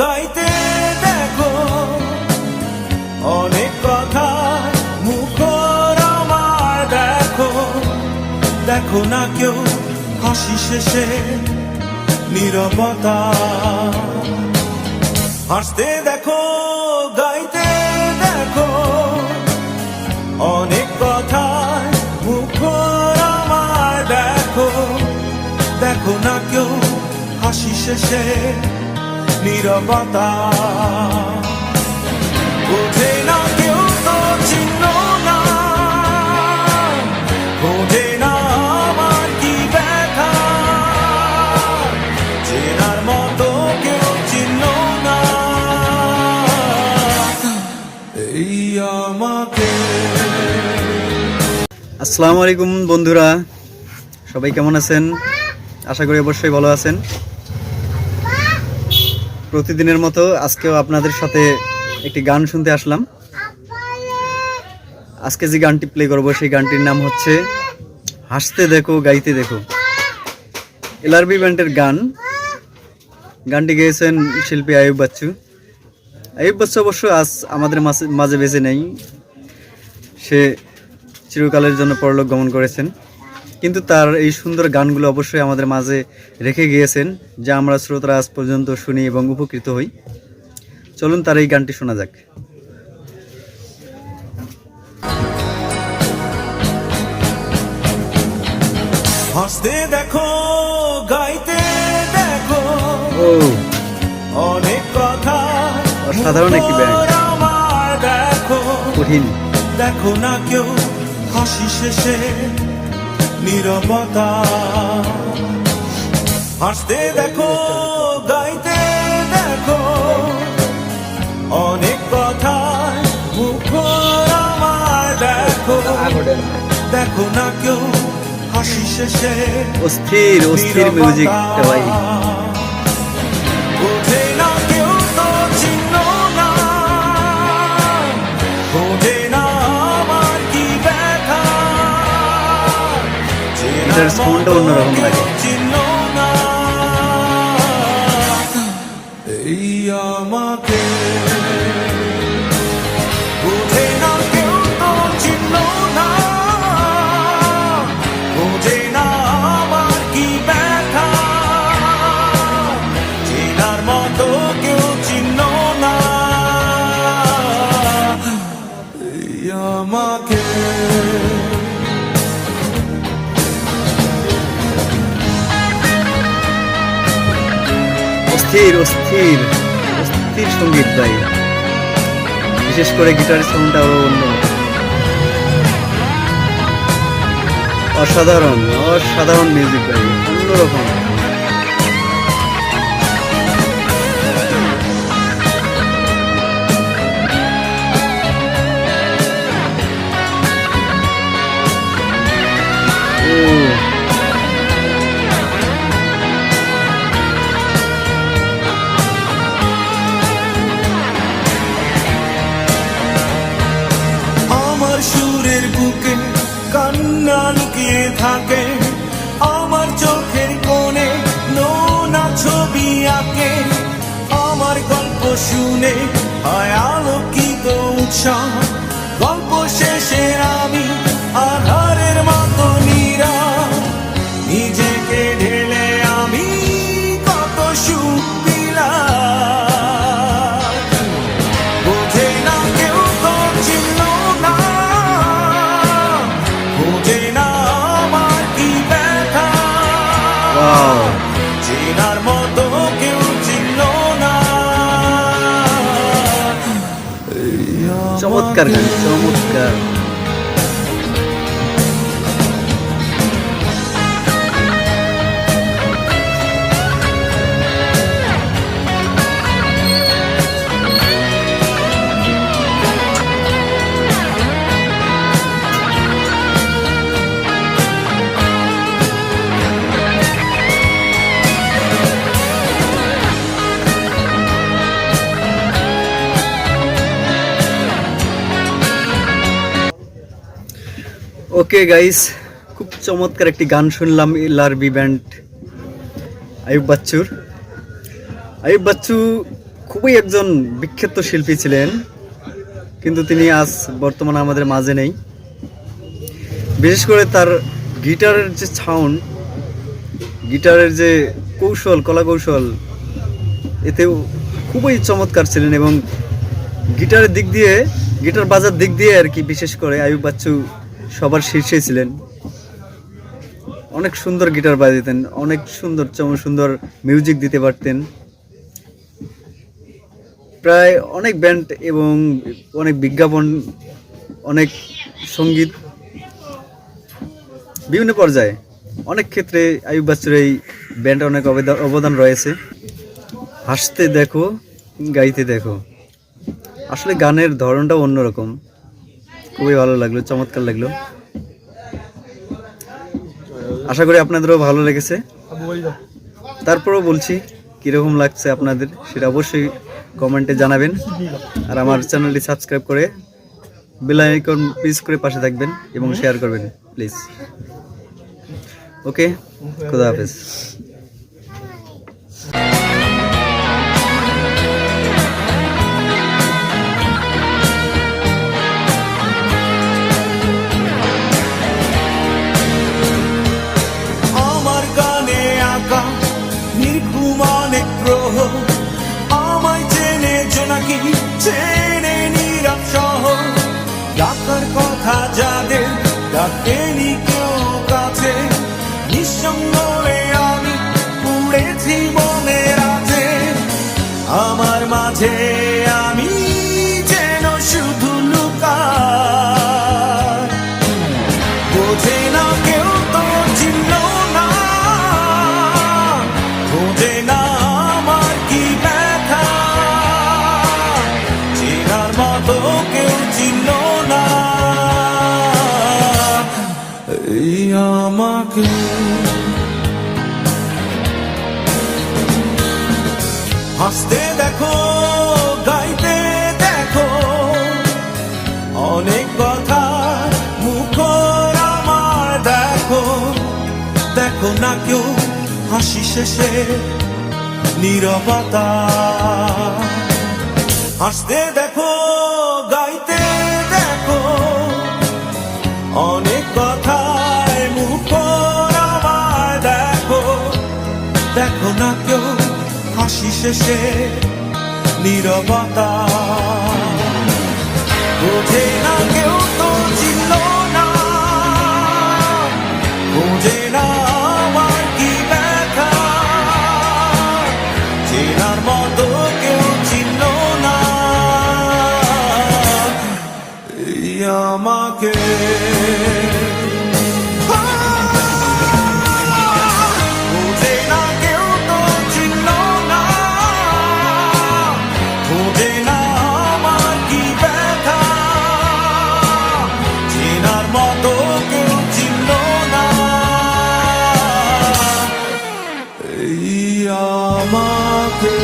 গাইতে দেখো অনেক কথা মুখর আমার দেখো, দেখো না কেউ হাসি শেষে নীরবতা। হাসতে দেখো গাইতে দেখো অনেক কথা মুখর আমার দেখো, দেখো না কেউ হাসি শেষে নীরবতা। বোঝে না কেউ তো চিহ্ন না, বোঝে না আমার কি ব্যথা, চেনার মতো কেউ চিহ্ন না এই আমাকে। আসসালামু আলাইকুম বন্ধুরা, সবাই কেমন আছেন? আশা করি অবশ্যই ভালো আছেন। প্রতিদিনের মতো আজকেও আপনাদের সাথে একটি গান শুনতে আসলাম। আজকে যে গানটি প্লে করব সেই গানটির নাম হচ্ছে হাসতে দেখো গাইতে দেখো, এলআরবি ব্যান্ডের গান। গানটি গেয়েছেন শিল্পী আয়ুব বাচ্চু। আয়ুব বাচ্চু অবশ্য আজ আমাদের মাঝে বেঁচে নেই, সে চিরকালের জন্য পরলোক গমন করেছেন, কিন্তু তার এই সুন্দর গানগুলো অবশ্যই আমাদের মাঝে রেখে গিয়েছেন, যা আমরা শ্রোতারা আজ পর্যন্ত শুনি এবং উপকৃত হই। চলুন তার এই গানটি শোনা যাক। হাসতে দেখো গাইতে দেখো অনেক কথা অসাধারণ একটি ব্যান্ড, আমার দেখো, কঠিন। দেখো না কেউ হাসি শেষে নীরবতা। হাসতে দেখো গাইতে দেখো অনেক কথা মুখর আমার দেখো, দেখো না কেউ হাসি শেষে অস্থির অস্থির মিউজিক ভাই। বোঝে না কেউ তো চিহ্ন না, বোঝে না আমার কি ব্যথা, এটার সাউন্ডটা অন্যরকম লাগে। চিহ্ন না এই আমাকে। বোঝে না কেউ তো চিহ্ন না, বোঝে না আমার কি ব্যথা, চেনার মতো কেউ চিহ্ন না এই আমাকে। অস্থির অস্থির অস্থির সঙ্গীত ভাই, বিশেষ করে গিটারের সাউন্ডটা আরো অন্য। অসাধারণ অসাধারণ মিউজিক ভাই, অন্যরকম। আমার সুরের বুকে কান্না লুকিয়ে থাকে, আমার চোখের কোণে নোনা ছবি আঁকে, আমার গল্প শুনে হয় আলোকিত উৎসাহ, গল্প শেষে আমি আধারের মতো নীরব, নিজেকে ঢেলে আমি কত সুখ পেলাম। বোঝে না কেউ তো চিহ্ন না, বোঝে না আমার কি ব্যথা, চেনার মতো কেউ চিহ্ন না। চমৎকার গান, চমৎকার। ওকে গাইস, খুব চমৎকার একটি গান শুনলাম এলআরবি ব্যান্ড আয়ুব বাচ্চুর। আয়ুব বাচ্চু খুবই একজন বিখ্যাত শিল্পী ছিলেন, কিন্তু তিনি আজ বর্তমানে আমাদের মাঝে নেই। বিশেষ করে তার গিটারের যে সাউন্ড, গিটারের যে কৌশল, কলা কৌশল, এতেও খুবই চমৎকার ছিলেন। এবং গিটারের দিক দিয়ে, গিটার বাজার দিক দিয়ে আর কি, বিশেষ করে আইয়ুব বাচ্চু সবার শীর্ষে ছিলেন। অনেক সুন্দর গিটার বাজাতেন, অনেক সুন্দর সুন্দর মিউজিক দিতে পারতেন। প্রায় অনেক ব্যান্ড এবং অনেক বিজ্ঞাপন, অনেক সঙ্গীত, বিভিন্ন পর্যায়ে অনেক ক্ষেত্রে আইয়ুব বাচ্চুর এই ব্যান্ড অনেক অবদান রয়েছে। হাসতে দেখো, গাইতে দেখো, আসলে গানের ধরনটাও অন্যরকম। খুবই ভালো লাগলো, চমৎকার লাগলো। আশা করি আপনাদেরও ভালো লেগেছে। তারপরেও বলছি, কীরকম লাগছে আপনাদের সেটা অবশ্যই কমেন্টে জানাবেন। আর আমার চ্যানেলটি সাবস্ক্রাইব করে বেল আইকন প্রেস করে পাশে থাকবেন এবং শেয়ার করবেন প্লিজ। ওকে, খুদা হাফেজ। আমার গানে আঁকা নির্ঘুম অনেক গ্রহ, আমায় চেনে জোনাকি, চেনে নীরব শহর। ডাকার কথা যাদের ডাকেনি কেউ কাছে, নিঃসঙ্গ হয়ে আমি পুড়েছি মনের আছে। আমার মাঝে আমি যেন শুধু লুকাই, বোঝে না কেউ তো চিনল না, বোঝে না আমার কি ব্যথা, চেনার মতো কেউ চিনল না এই আমাকে। হাসতে দেখো, গাইতে দেখো, অনেক কথা মুখর আমার দেখো। দেখো না কেউ হাসি শেষে নীরবতা। হাসতে দেখো, গাইতে দেখো, অনেক কথায় মুখর আমার দেখো। দেখো না কেউ হাসি শেষে নীরবতা। বোঝে না কেউ তো চিনল না, বোঝে না আমার কি ব্যথা, চেনার মতো কেউ চিনল না এই আমাকে। বোঝে না কেউ তো চিনল না, বোঝে না আমার কি ব্যথা, চেনার মতো কেউ চিনল না এই আমাকে।